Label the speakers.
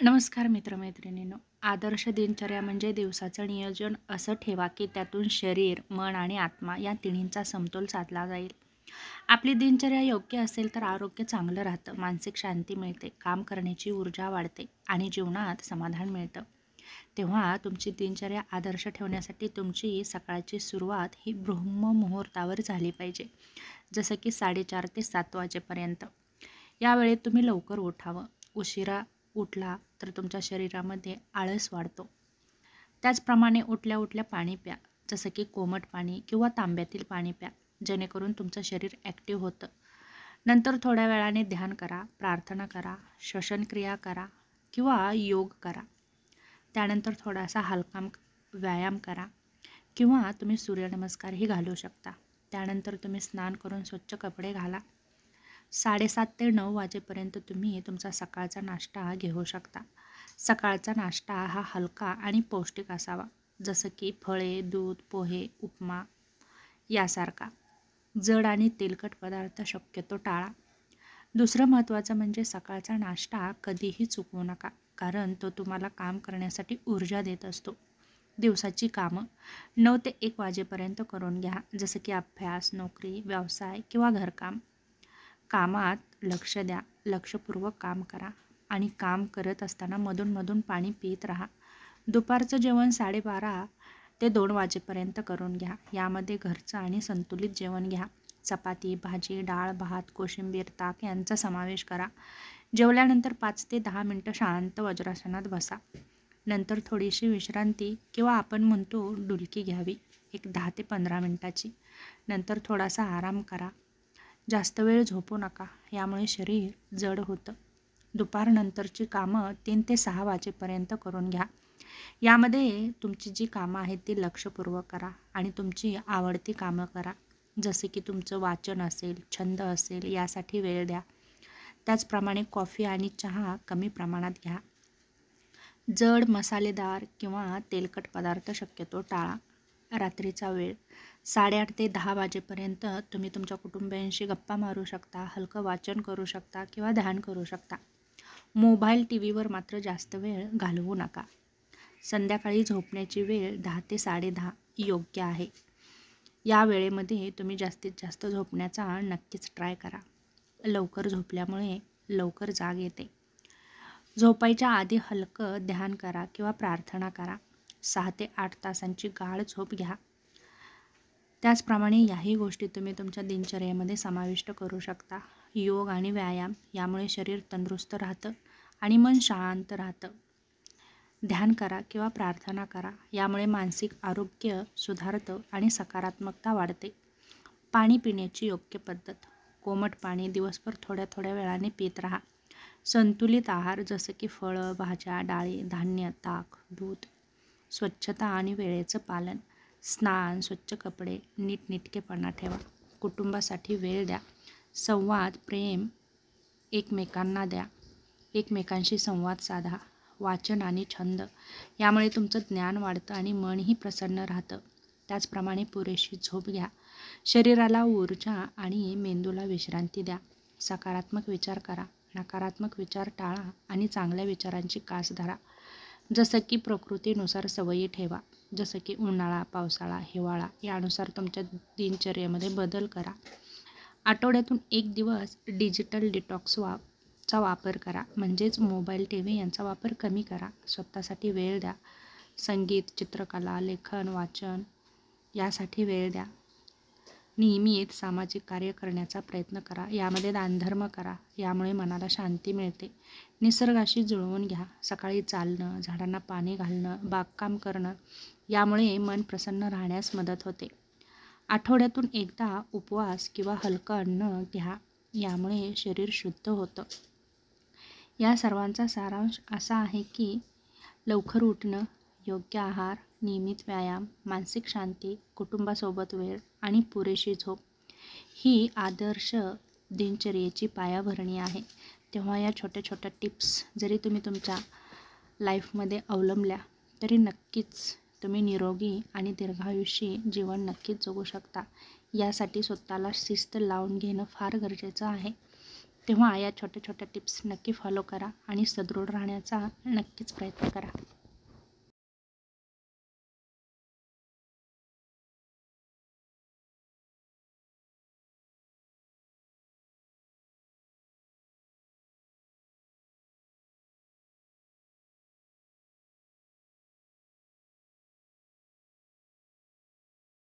Speaker 1: नमस्कार मित्रमैत्रिणींनो. आदर्श दिनचर्या म्हणजे दिवसाचं नियोजन असं ठेवा की त्यातून शरीर, मन आणि आत्मा या तिन्हींचा समतोल साधला जाईल. आपली दिनचर्या योग्य असेल तर आरोग्य चांगलं राहतं, मानसिक शांती मिळते, काम करण्याची ऊर्जा वाढते आणि जीवनात समाधान मिळतं. तेव्हा तुमची दिनचर्या आदर्श ठेवण्यासाठी तुमची सकाळची सुरुवात ही ब्रह्ममुहूर्तावर झाली पाहिजे. जसं की 4:30 ते 7 वाजेपर्यंत. या वेळेत तुम्ही लवकर उठावं. उशिरा उठला तर तुमच्या शरीरामध्ये आळस वाढतो. त्याचप्रमाणे उठल्या उठल्या पाणी प्या. जसं की कोमट पाणी किंवा तांब्यातील पाणी प्या, जेणेकरून तुमचं शरीर ॲक्टिव्ह होतं. नंतर थोड्या वेळाने ध्यान करा, प्रार्थना करा, श्वसनक्रिया करा किंवा योग करा. त्यानंतर थोडासा हलका व्यायाम करा किंवा तुम्ही सूर्यनमस्कारही घालू शकता. त्यानंतर तुम्ही स्नान करून स्वच्छ कपडे घाला. 7:30 ते 9 वाजेपर्यंत तुम्ही तुमचा सकाळचा नाश्ता घेऊ शकता. सकाळचा नाश्ता हा हलका आणि पौष्टिक असावा, जसं की फळे, दूध, पोहे, उपमा यासारखा. जड आणि तेलकट पदार्थ शक्यतो टाळा. दुसरं महत्त्वाचं म्हणजे सकाळचा नाश्ता कधीही चुकवू नका, कारण तो तुम्हाला काम करण्यासाठी ऊर्जा देत असतो. दिवसाची कामं 9 ते 1 वाजेपर्यंत करून घ्या, जसं की अभ्यास, नोकरी, व्यवसाय किंवा घरकाम. कामात लक्ष द्या, लक्षपूर्वक काम करा आणि काम करत असताना मधून पाणी पित राहा. दुपारचं जेवण 12:30 ते 2 वाजेपर्यंत करून घ्या. यामध्ये घरचं आणि संतुलित जेवण घ्या. चपाती, भाजी, डाळ, भात, कोशिंबीर, ताक यांचा समावेश करा. जेवल्यानंतर 5 ते 10 मिनटं शांत वज्रासनात बसा. नंतर थोडीशी विश्रांती किंवा आपण म्हणतो डुलकी घ्यावी, एक 10 ते 15 मिनटाची. नंतर थोडासा आराम करा. जास्त वेळ झोपू नका, यामुळे शरीर जड होतं. दुपारनंतरची कामं 3 ते 6 वाजेपर्यंत करून घ्या. यामध्ये तुमची जी कामं आहेत ती लक्षपूर्वक करा आणि तुमची आवडती कामं करा. जसे की तुमचं वाचन असेल, छंद असेल, यासाठी वेळ द्या. त्याचप्रमाणे कॉफी आणि चहा कमी प्रमाणात घ्या. जड, मसालेदार किंवा तेलकट पदार्थ शक्यतो टाळा. रात्रीचा वेळ 8:30 ते 10 वाजेपर्यंत तुम्ही तुमच्या कुटुंबियांशी गप्पा मारू शकता, हलकं वाचन करू शकता किंवा ध्यान करू शकता. मोबाईल, टीव्हीवर मात्र जास्त वेळ घालवू नका. संध्याकाळी झोपण्याची वेळ 10 ते 10:30 योग्य आहे. या वेळेमध्ये तुम्ही जास्तीत जास्त झोपण्याचा नक्कीच ट्राय करा. लवकर झोपल्यामुळे लवकर जाग येते. झोपायच्या आधी हलकं ध्यान करा किंवा प्रार्थना करा. 6 ते 8 तासांची गाढ झोप घ्या. त्याचप्रमाणे याही गोष्टी तुम्ही तुमच्या दिनचर्येमध्ये समाविष्ट करू शकता. योग आणि व्यायाम यामुळे शरीर तंदुरुस्त राहतं आणि मन शांत राहतं. ध्यान करा किंवा प्रार्थना करा, यामुळे मानसिक आरोग्य सुधारतं आणि सकारात्मकता वाढते. पाणी पिण्याची योग्य पद्धत. कोमट पाणी दिवसभर थोड्या थोड्या वेळाने पित राहा. संतुलित आहार जसं की फळं, भाज्या, डाळी, धान्य, ताक, दूध. स्वच्छता आणि वेळेचं पालन. स्नान, स्वच्छ कपडे, नीटनेटकेपणा ठेवा. कुटुंबासाठी वेळ द्या. संवाद, प्रेम एकमेकांना द्या. एकमेकांशी संवाद साधा. वाचन आणि छंद यामुळे तुमचं ज्ञान वाढतं आणि मनही प्रसन्न राहतं. त्याचप्रमाणे पुरेशी झोप घ्या. शरीराला ऊर्जा आणि मेंदूला विश्रांती द्या. सकारात्मक विचार करा, नकारात्मक विचार टाळा आणि चांगल्या विचारांची कास धरा. जसं की प्रकृतीनुसार सवयी ठेवा. जसं की उन्हाळा, पावसाळा, हिवाळा यानुसार तुमच्या दिनचर्येमध्ये बदल करा. आठवड्यातून 1 दिवस डिजिटल चा वापर करा, म्हणजेच मोबाईल, टीव्ही यांचा वापर कमी करा. स्वतःसाठी वेळ द्या. संगीत, चित्रकला, लेखन, वाचन यासाठी वेळ द्या. नियमित सामाजिक कार्य करण्याचा प्रयत्न करा. यामध्ये दानधर्म करा, यामुळे मनाला शांती मिळते. निसर्गाशी जुळवून घ्या. सकाळी चालणं, झाडांना पाणी घालणं, बागकाम करणं यामुळे मन प्रसन्न राहण्यास मदत होते. आठवड्यातून एकदा उपवास किंवा हलकं अन्न घ्या, यामुळे शरीर शुद्ध होतं. या सर्वांचा सारांश असा आहे की लवकर उठणं, योग्य आहार, नियमित व्यायाम, मानसिक शांती, कुटुंबासोबत वेळ आणि पुरेशी झोप ही आदर्श दिनचर्येची पायाभरणी आहे. तेव्हा या छोट्या छोट्या टिप्स जरी तुम्ही तुमच्या लाईफमध्ये अवलंबल्या तरी नक्कीच तुम्ही निरोगी आणि दीर्घायुषी जीवन नक्कीच जगू शकता. यासाठी स्वतःला शिस्त लावून घेणं फार गरजेचं आहे. तेव्हा या छोट्या छोट्या टिप्स नक्की फॉलो करा आणि सदृढ राहण्याचा नक्कीच प्रयत्न करा.